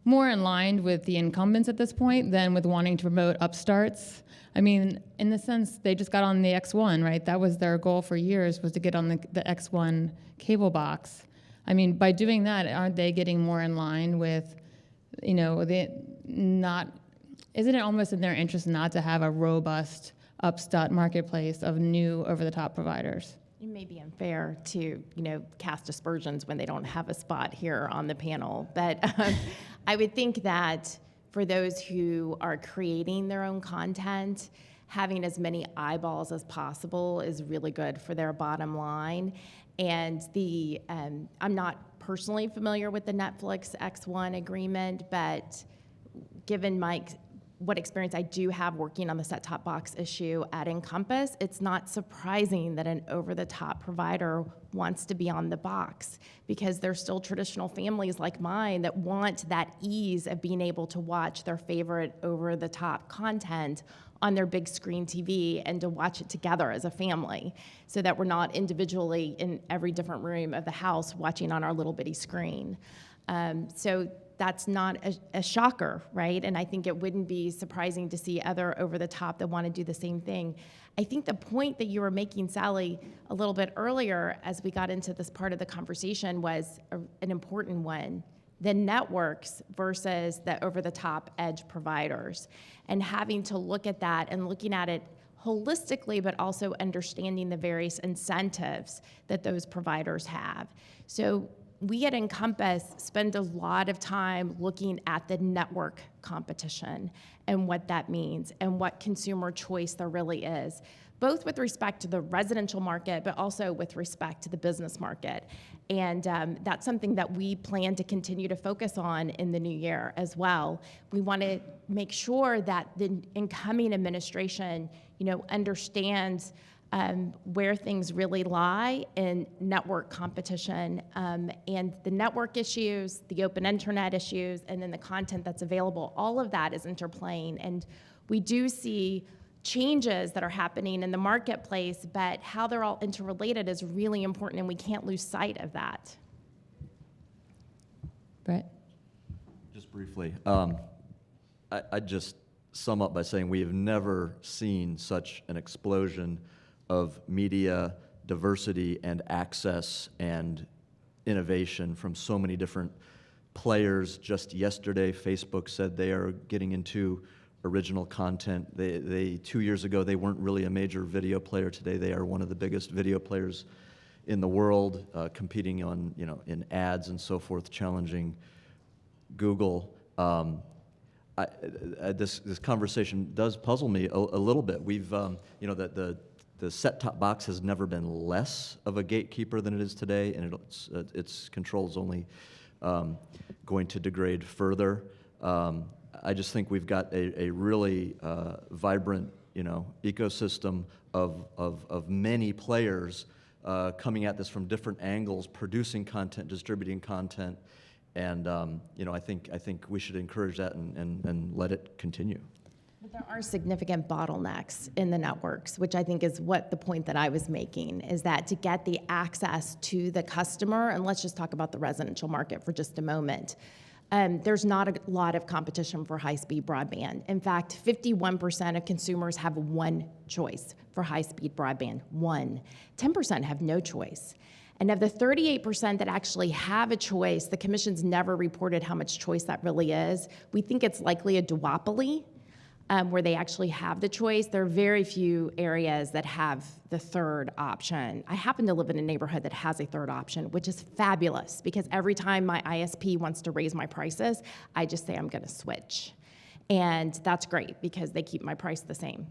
more in line with the incumbents at this point than with wanting to promote upstarts. I mean, in the sense, they just got on the X1, right? That was their goal for years, was to get on the X1 cable box. I mean, by doing that, aren't they getting more in line with, isn't it almost in their interest not to have a robust upstart marketplace of new over-the-top providers? It may be unfair to, cast aspersions when they don't have a spot here on the panel, but I would think that for those who are creating their own content, having as many eyeballs as possible is really good for their bottom line. And I'm not personally familiar with the Netflix X1 agreement, but given what experience I do have working on the set-top box issue at Encompass, it's not surprising that an over-the-top provider wants to be on the box, because there's still traditional families like mine that want that ease of being able to watch their favorite over-the-top content on their big screen TV and to watch it together as a family, so that we're not individually in every different room of the house watching on our little bitty screen. So that's not a shocker, right? And I think it wouldn't be surprising to see other over-the-top that want to do the same thing. I think the point that you were making, Sally, a little bit earlier as we got into this part of the conversation was an important one. The networks versus the over-the-top edge providers, and having to look at that and looking at it holistically, but also understanding the various incentives that those providers have. So we at Encompass spend a lot of time looking at the network competition and what that means and what consumer choice there really is, both with respect to the residential market, but also with respect to the business market. And that's something that we plan to continue to focus on in the new year as well. We want to make sure that the incoming administration, understands where things really lie in network competition, and the network issues, the open internet issues, and then the content that's available. All of that is interplaying, and we do see changes that are happening in the marketplace, but how they're all interrelated is really important, and we can't lose sight of that. Brett? Just briefly, I'd just sum up by saying we have never seen such an explosion of media diversity and access and innovation from so many different players. Just yesterday, Facebook said they are getting into original content. They 2 years ago, they weren't really a major video player. Today, they are one of the biggest video players in the world, competing on, in ads and so forth, challenging Google. This conversation does puzzle me a little bit. We've, the set-top box has never been less of a gatekeeper than it is today, and its control is only going to degrade further. I just think we've got a really vibrant, ecosystem of many players coming at this from different angles, producing content, distributing content, and I think we should encourage that and let it continue. But there are significant bottlenecks in the networks, which I think is what the point that I was making, is that to get the access to the customer, and let's just talk about the residential market for just a moment, there's not a lot of competition for high-speed broadband. In fact, 51% of consumers have one choice for high-speed broadband, one. 10% have no choice. And of the 38% that actually have a choice, the commission's never reported how much choice that really is. We think it's likely a duopoly, where they actually have the choice. There are very few areas that have the third option. I happen to live in a neighborhood that has a third option, which is fabulous, because every time my ISP wants to raise my prices, I just say I'm going to switch. And that's great, because they keep my price the same.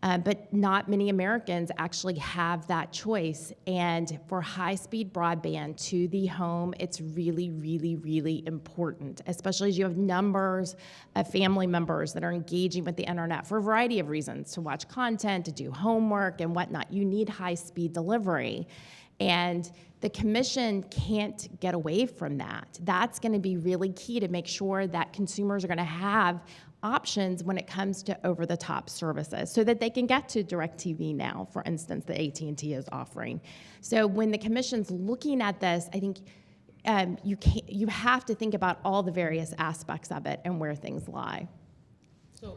But not many Americans actually have that choice. And for high-speed broadband to the home, it's really, really, really important, especially as you have numbers of family members that are engaging with the internet for a variety of reasons, to watch content, to do homework and whatnot. You need high-speed delivery. And the commission can't get away from that. That's going to be really key to make sure that consumers are going to have options when it comes to over-the-top services so that they can get to DirecTV now, for instance, that AT&T is offering. So when the commission's looking at this, I think you have to think about all the various aspects of it and where things lie.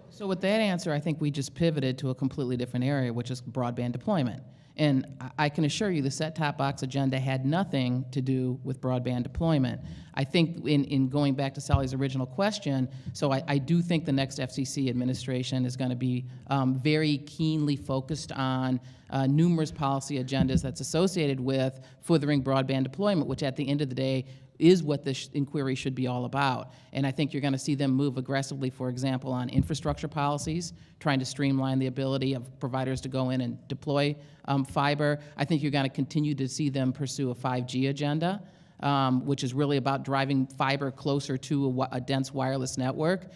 So with that answer, I think we just pivoted to a completely different area, which is broadband deployment. And I can assure you the set-top box agenda had nothing to do with broadband deployment. I think in going back to Sally's original question, so I do think the next FCC administration is going to be very keenly focused on numerous policy agendas that's associated with furthering broadband deployment, which at the end of the day is what this inquiry should be all about. And I think you're going to see them move aggressively, for example, on infrastructure policies, trying to streamline the ability of providers to go in and deploy fiber. I think you're going to continue to see them pursue a 5G agenda, which is really about driving fiber closer to a dense wireless network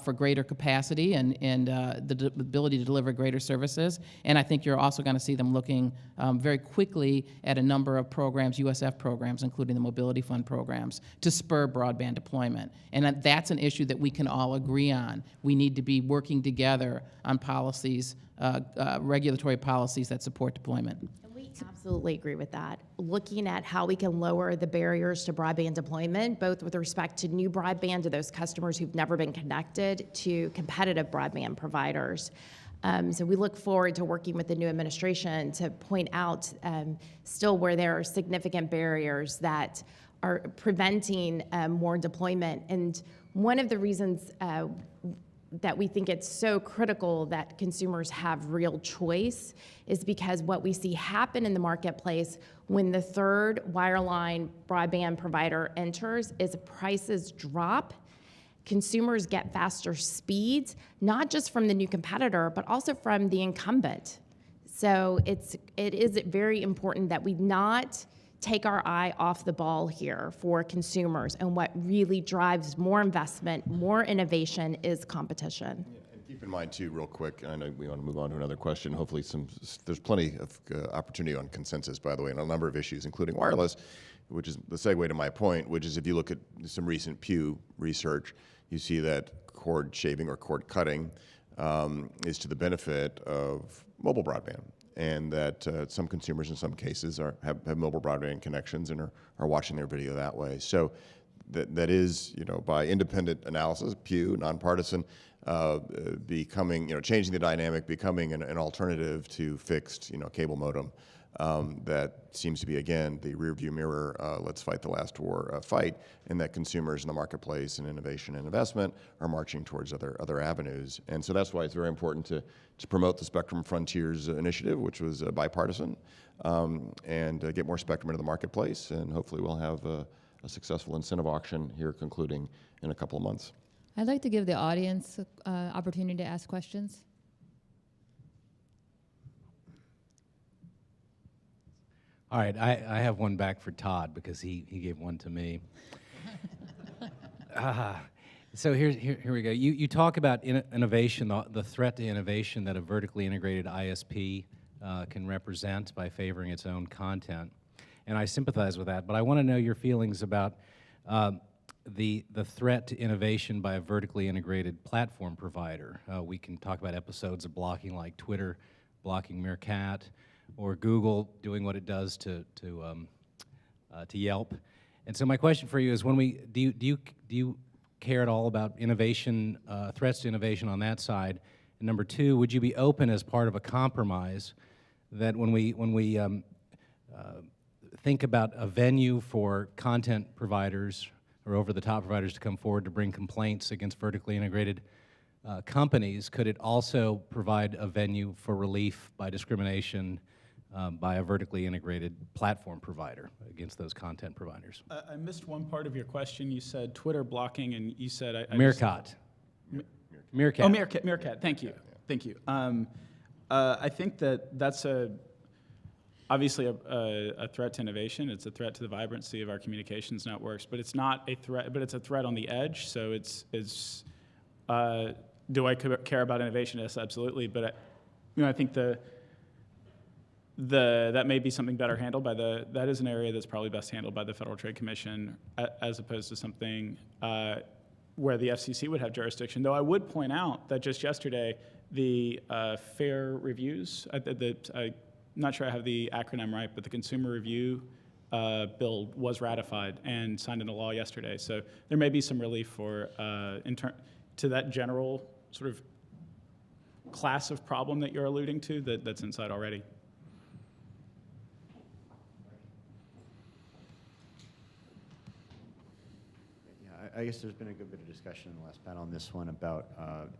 for greater capacity and the ability to deliver greater services. And I think you're also going to see them looking very quickly at a number of programs, USF programs, including the Mobility Fund programs, to spur broadband deployment. And that's an issue that we can all agree on. We need to be working together on policies, regulatory policies that support deployment. We absolutely agree with that. Looking at how we can lower the barriers to broadband deployment, both with respect to new broadband to those customers who've never been connected to competitive broadband providers. So we look forward to working with the new administration to point out still where there are significant barriers that are preventing more deployment. And one of the reasons that we think it's so critical that consumers have real choice is because what we see happen in the marketplace when the third wireline broadband provider enters is prices drop, consumers get faster speeds, not just from the new competitor, but also from the incumbent. So it is very important that we not take our eye off the ball here for consumers, and what really drives more investment, more innovation is competition. Yeah, and keep in mind too, real quick, I know we want to move on to another question, hopefully there's plenty of opportunity on consensus, by the way, on a number of issues, including wireless, which is the segue to my point, which is if you look at some recent Pew research, you see that cord shaving or cord cutting is to the benefit of mobile broadband. And that some consumers in some cases have mobile broadband connections and are watching their video that way. So that is, by independent analysis, Pew, nonpartisan, becoming, changing the dynamic, becoming an alternative to fixed, cable modem. That seems to be, again, the rearview mirror, let's fight the last war fight, and that consumers in the marketplace and innovation and investment are marching towards other avenues. And so that's why it's very important to promote the Spectrum Frontiers initiative, which was bipartisan, and get more spectrum into the marketplace, and hopefully we'll have a successful incentive auction here concluding in a couple of months. I'd like to give the audience opportunity to ask questions. All right, I have one back for Todd because he gave one to me. So here we go. You talk about innovation, the threat to innovation that a vertically integrated ISP can represent by favoring its own content, and I sympathize with that. But I want to know your feelings about the threat to innovation by a vertically integrated platform provider. We can talk about episodes of blocking, like Twitter blocking Meerkat, or Google doing what it does to Yelp. And so my question for you is, do you care at all about innovation, threats to innovation on that side? And number two, would you be open as part of a compromise that when we think about a venue for content providers or over-the-top providers to come forward to bring complaints against vertically integrated companies, could it also provide a venue for relief by discrimination by a vertically integrated platform provider against those content providers? I missed one part of your question. You said Twitter blocking, and you said Meerkat. Meerkat. Oh, Meerkat. Thank you. Thank you. I think that's obviously a threat to innovation. It's a threat to the vibrancy of our communications networks, but it's not a threat. But it's a threat on the edge. So it's do I care about innovation? Yes, absolutely. But I think that may be something better handled by that is an area that's probably best handled by the Federal Trade Commission as opposed to something where the FCC would have jurisdiction. Though I would point out that just yesterday, the fair reviews, I'm not sure I have the acronym right, but the Consumer Review bill was ratified and signed into law yesterday. So there may be some relief for to that general sort of class of problem that you're alluding to that's inside already. I guess there's been a good bit of discussion in the last panel on this one about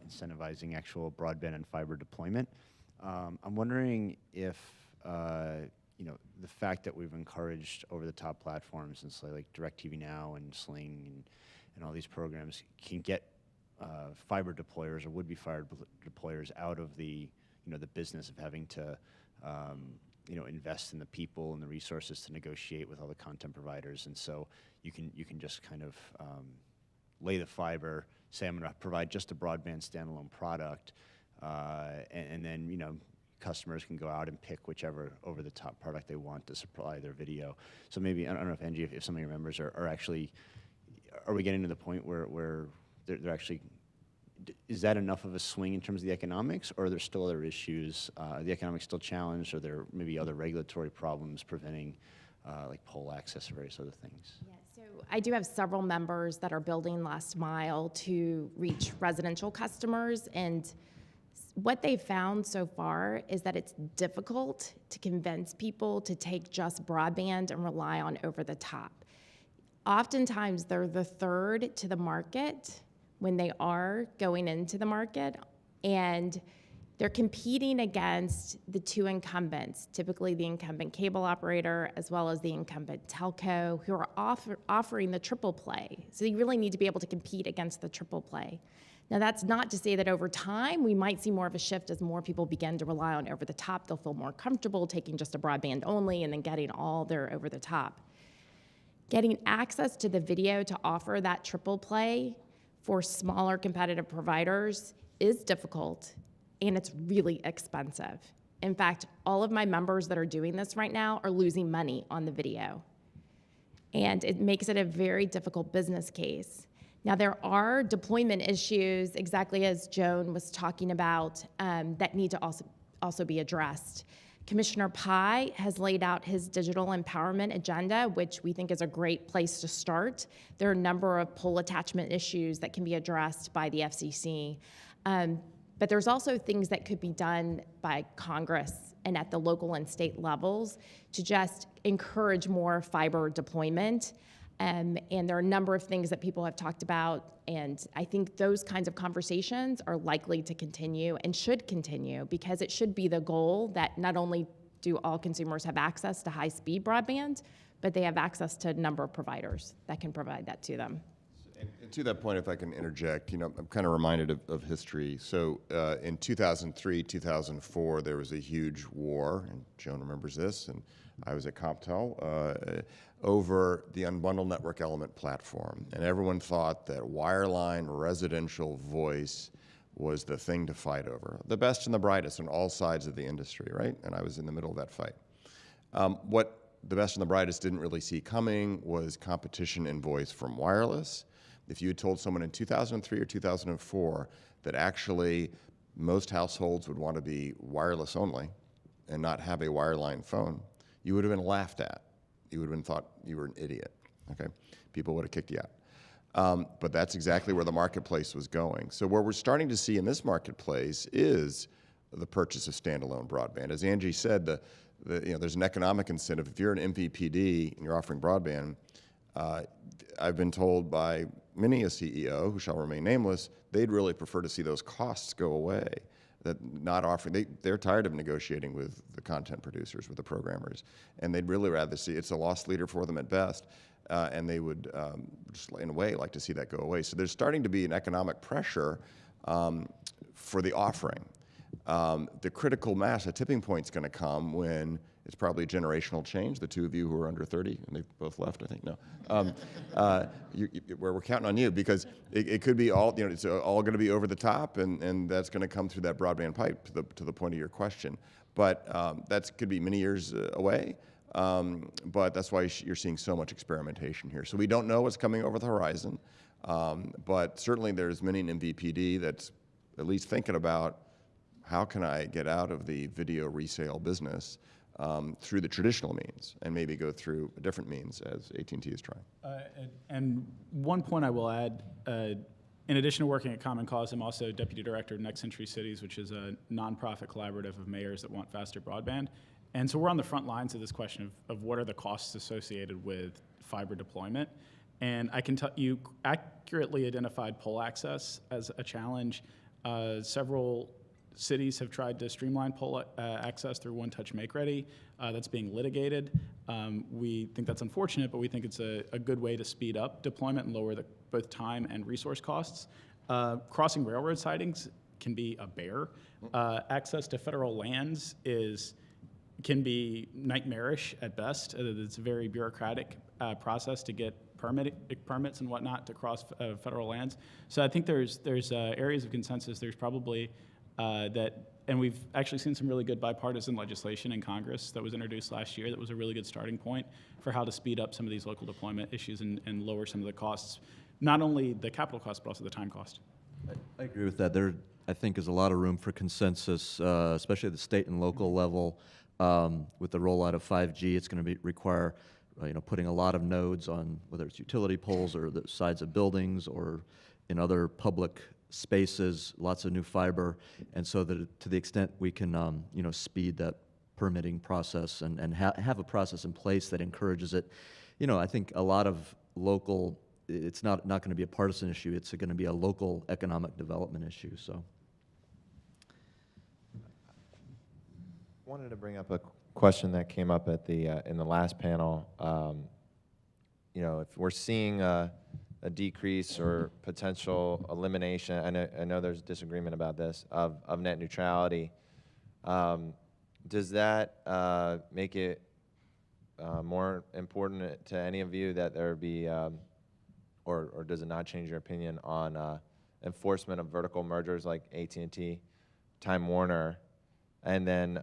incentivizing actual broadband and fiber deployment. I'm wondering if the fact that we've encouraged over-the-top platforms and so like DirecTV Now and Sling and all these programs can get fiber deployers or would-be fiber deployers out of the the business of having to invest in the people and the resources to negotiate with all the content providers, and so you can just kind of lay the fiber, say I'm going to provide just a broadband standalone product, and then customers can go out and pick whichever over-the-top product they want to supply their video. So maybe, I don't know if Angie, if some of your members are actually, are we getting to the point where they're actually, is that enough of a swing in terms of the economics, or are there still other issues? Are the economics still challenged, or are there maybe other regulatory problems preventing like pole access or various other things? Yeah, so I do have several members that are building last mile to reach residential customers, and what they've found so far is that it's difficult to convince people to take just broadband and rely on over the top. Oftentimes, they're the third to the market when they are going into the market, and they're competing against the two incumbents, typically the incumbent cable operator as well as the incumbent telco, who are offering the triple play. So you really need to be able to compete against the triple play. Now, that's not to say that over time we might see more of a shift as more people begin to rely on over the top. They'll feel more comfortable taking just a broadband only and then getting all their over the top. Getting access to the video to offer that triple play for smaller competitive providers is difficult, and it's really expensive. In fact, all of my members that are doing this right now are losing money on the video. And it makes it a very difficult business case. Now, there are deployment issues, exactly as Joan was talking about, that need to also be addressed. Commissioner Pai has laid out his digital empowerment agenda, which we think is a great place to start. There are a number of pole attachment issues that can be addressed by the FCC. But there's also things that could be done by Congress and at the local and state levels to just encourage more fiber deployment. And there are a number of things that people have talked about, and I think those kinds of conversations are likely to continue and should continue, because it should be the goal that not only do all consumers have access to high-speed broadband, but they have access to a number of providers that can provide that to them. And to that point, if I can interject, I'm kind of reminded of history. So in 2003, 2004, there was a huge war, and Joan remembers this, and I was at CompTel, over the unbundled network element platform. And everyone thought that wireline residential voice was the thing to fight over. The best and the brightest on all sides of the industry, right? And I was in the middle of that fight. What the best and the brightest didn't really see coming was competition in voice from wireless. If you had told someone in 2003 or 2004 that actually most households would want to be wireless only and not have a wireline phone, you would have been laughed at. You would have been thought you were an idiot, okay? People would have kicked you out. But that's exactly where the marketplace was going. So where we're starting to see in this marketplace is the purchase of standalone broadband. As Angie said, there's an economic incentive. If you're an MVPD and you're offering broadband, I've been told by many a CEO, who shall remain nameless, they'd really prefer to see those costs go away. That not offering, they're tired of negotiating with the content producers, with the programmers, and they'd really rather see, it's a loss leader for them at best, and they would, just in a way, like to see that go away. So there's starting to be an economic pressure for the offering. The critical mass, a tipping point's gonna come when it's probably a generational change. The two of you who are under 30, and they've both left, I think, no. Where we're counting on you, because it could be all, it's all gonna be over the top, and that's gonna come through that broadband pipe, to the point of your question. But that could be many years away. But that's why you're seeing so much experimentation here. So we don't know what's coming over the horizon. But certainly there's many in MVPD that's at least thinking about how can I get out of the video resale business through the traditional means and maybe go through a different means as AT&T is trying. And one point I will add, in addition to working at Common Cause, I'm also Deputy Director of Next Century Cities, which is a nonprofit collaborative of mayors that want faster broadband. And so we're on the front lines of this question of what are the costs associated with fiber deployment. And I can tell you accurately identified pole access as a challenge. Several cities have tried to streamline pole access through one-touch make-ready. That's being litigated. We think that's unfortunate, but we think it's a good way to speed up deployment and lower both time and resource costs. Crossing railroad sidings can be a bear. Access to federal lands can be nightmarish at best. It's a very bureaucratic process to get permits and whatnot to cross federal lands. So I think there's areas of consensus. There's probably and we've actually seen some really good bipartisan legislation in Congress that was introduced last year that was a really good starting point for how to speed up some of these local deployment issues and lower some of the costs, not only the capital cost, but also the time cost. I agree with that. There, I think, is a lot of room for consensus, especially at the state and local level. With the rollout of 5G, it's going to require putting a lot of nodes on whether it's utility poles or the sides of buildings or in other public spaces, lots of new fiber, and so that to the extent we can speed that permitting process and have a process in place that encourages it. I think a lot of local, it's not going to be a partisan issue, it's going to be a local economic development issue. So wanted to bring up a question that came up at the in the last panel. If we're seeing a decrease or potential elimination, I know there's disagreement about this, of net neutrality, does that make it more important to any of you that there be, or does it not change your opinion on enforcement of vertical mergers like AT&T, Time Warner? And then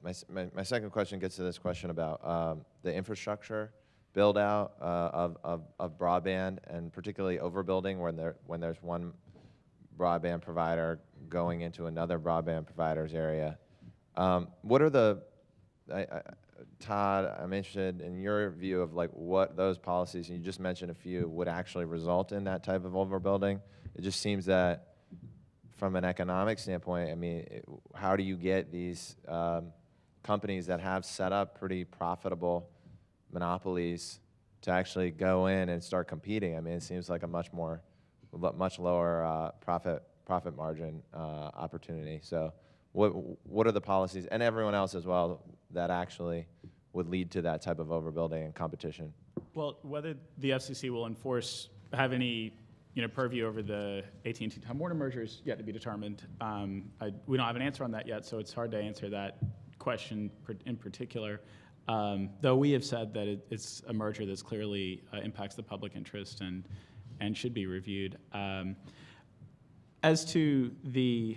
my second question gets to this question about the infrastructure build out of broadband, and particularly overbuilding when there's one broadband provider going into another broadband provider's area. What are Todd, I'm interested in your view of what those policies, and you just mentioned a few, would actually result in that type of overbuilding. It just seems that from an economic standpoint, how do you get these companies that have set up pretty profitable monopolies to actually go in and start competing? It seems like a much lower profit margin opportunity. So what are the policies, and everyone else as well, that actually would lead to that type of overbuilding and competition? Well, whether the FCC will have any purview over the AT&T Time Warner merger is yet to be determined. We don't have an answer on that yet, so it's hard to answer that question in particular. Though we have said that it's a merger that's clearly impacts the public interest and should be reviewed. As to the,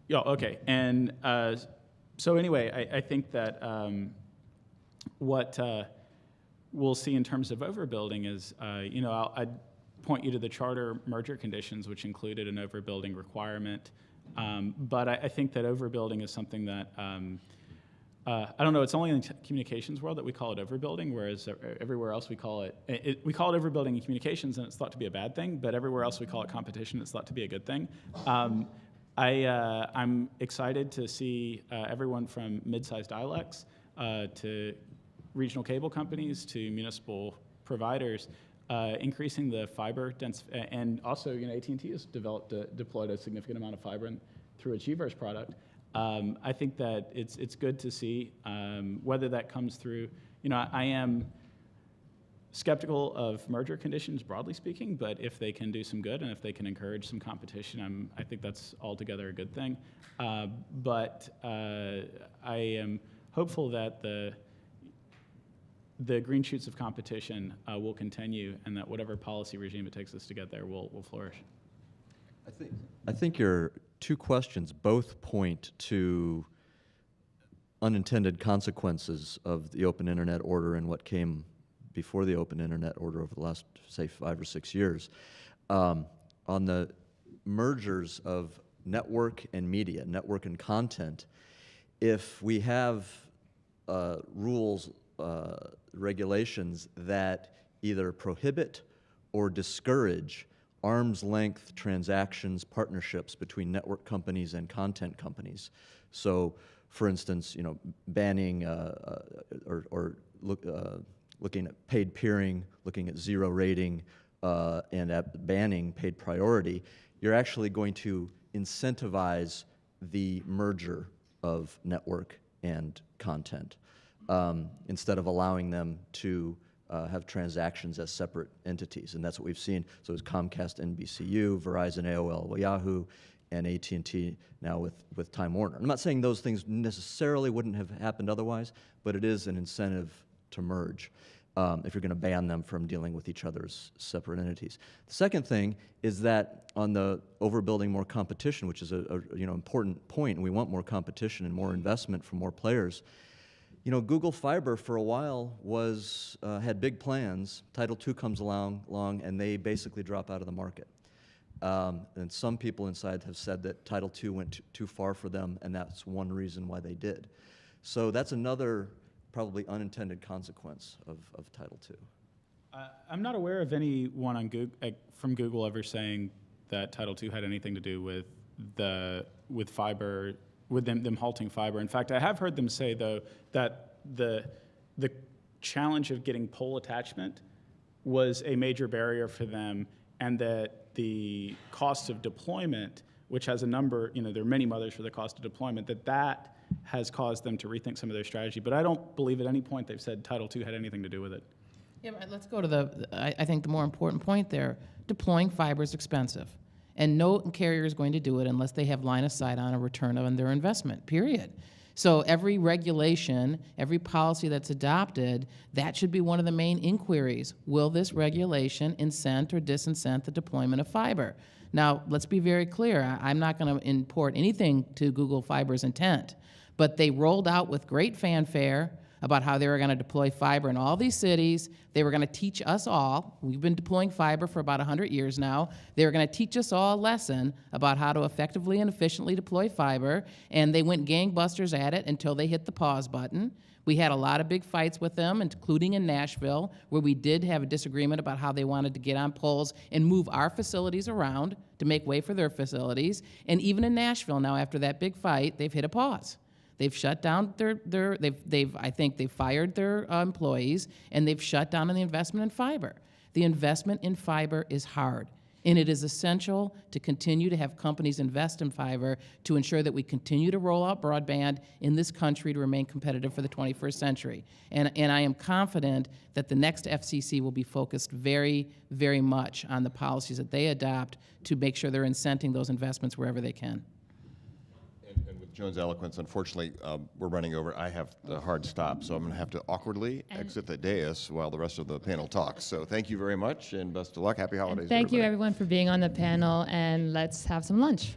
okay, and so anyway, I think that what we'll see in terms of overbuilding is, I'd point you to the charter merger conditions, which included an overbuilding requirement. But I think that overbuilding is something that, I don't know, it's only in the communications world that we call it overbuilding, whereas everywhere else we call it overbuilding in communications and it's thought to be a bad thing, but everywhere else we call it competition, it's thought to be a good thing. I'm excited to see everyone from mid-sized ILECs to regional cable companies to municipal providers increasing the fiber density, and also AT&T has deployed a significant amount of fiber through Achiever's product. I think that it's good to see whether that comes through. I am skeptical of merger conditions broadly speaking, but if they can do some good and if they can encourage some competition, I think that's altogether a good thing. But I am hopeful that the green shoots of competition will continue, and that whatever policy regime it takes us to get there will flourish. I think your two questions. Both point to unintended consequences of the open internet order and what came before the open internet order over the last, say, 5 or 6 years. On the mergers of network and media, network and content, if we have rules, regulations that either prohibit or discourage arm's length transactions, partnerships between network companies and content companies. So, for instance, you know, banning looking at paid peering, looking at zero rating, and at banning paid priority, you're actually going to incentivize the merger of network and content instead of allowing them to have transactions as separate entities, and that's what we've seen. So it's Comcast, NBCU, Verizon, AOL, Yahoo, and AT&T now with Time Warner. I'm not saying those things necessarily wouldn't have happened otherwise, but it is an incentive to merge if you're going to ban them from dealing with each other's separate entities. The second thing is that on the overbuilding more competition, which is a important point, and we want more competition and more investment from more players. You know, Google Fiber for a while had big plans. Title II comes along, and they basically drop out of the market. And some people inside have said that Title II went too far for them, and that's one reason why they did. So that's another probably unintended consequence of Title II. I'm not aware of anyone on from Google ever saying that Title II had anything to do with fiber, with them halting fiber. In fact, I have heard them say, though, that the challenge of getting pole attachment was a major barrier for them, and that the cost of deployment, which has a number, there are many mothers for the cost of deployment, that has caused them to rethink some of their strategy. But I don't believe at any point they've said Title II had anything to do with it. Yeah, but let's go to I think the more important point there. Deploying fiber is expensive. And no carrier is going to do it unless they have line of sight on a return on their investment, period. So every regulation, every policy that's adopted, that should be one of the main inquiries. Will this regulation incent or disincent the deployment of fiber? Now, let's be very clear. I'm not going to import anything to Google Fiber's intent, but they rolled out with great fanfare about how they were going to deploy fiber in all these cities. They were going to teach us all. We've been deploying fiber for about 100 years now. They were going to teach us all a lesson about how to effectively and efficiently deploy fiber, and they went gangbusters at it until they hit the pause button. We had a lot of big fights with them, including in Nashville, where we did have a disagreement about how they wanted to get on poles and move our facilities around to make way for their facilities. And even in Nashville now, after that big fight, they've hit a pause. They've shut down I think they've fired their employees, and they've shut down on the investment in fiber. The investment in fiber is hard, and it is essential to continue to have companies invest in fiber to ensure that we continue to roll out broadband in this country to remain competitive for the 21st century. And I am confident that the next FCC will be focused very, very much on the policies that they adopt to make sure they're incenting those investments wherever they can. And with Joan's eloquence, unfortunately, we're running over. I have the hard stop, so I'm going to have to awkwardly exit the dais while the rest of the panel talks. So thank you very much, and best of luck. Happy holidays. Thank you, everybody. everyone, for being on the panel, and let's have some lunch.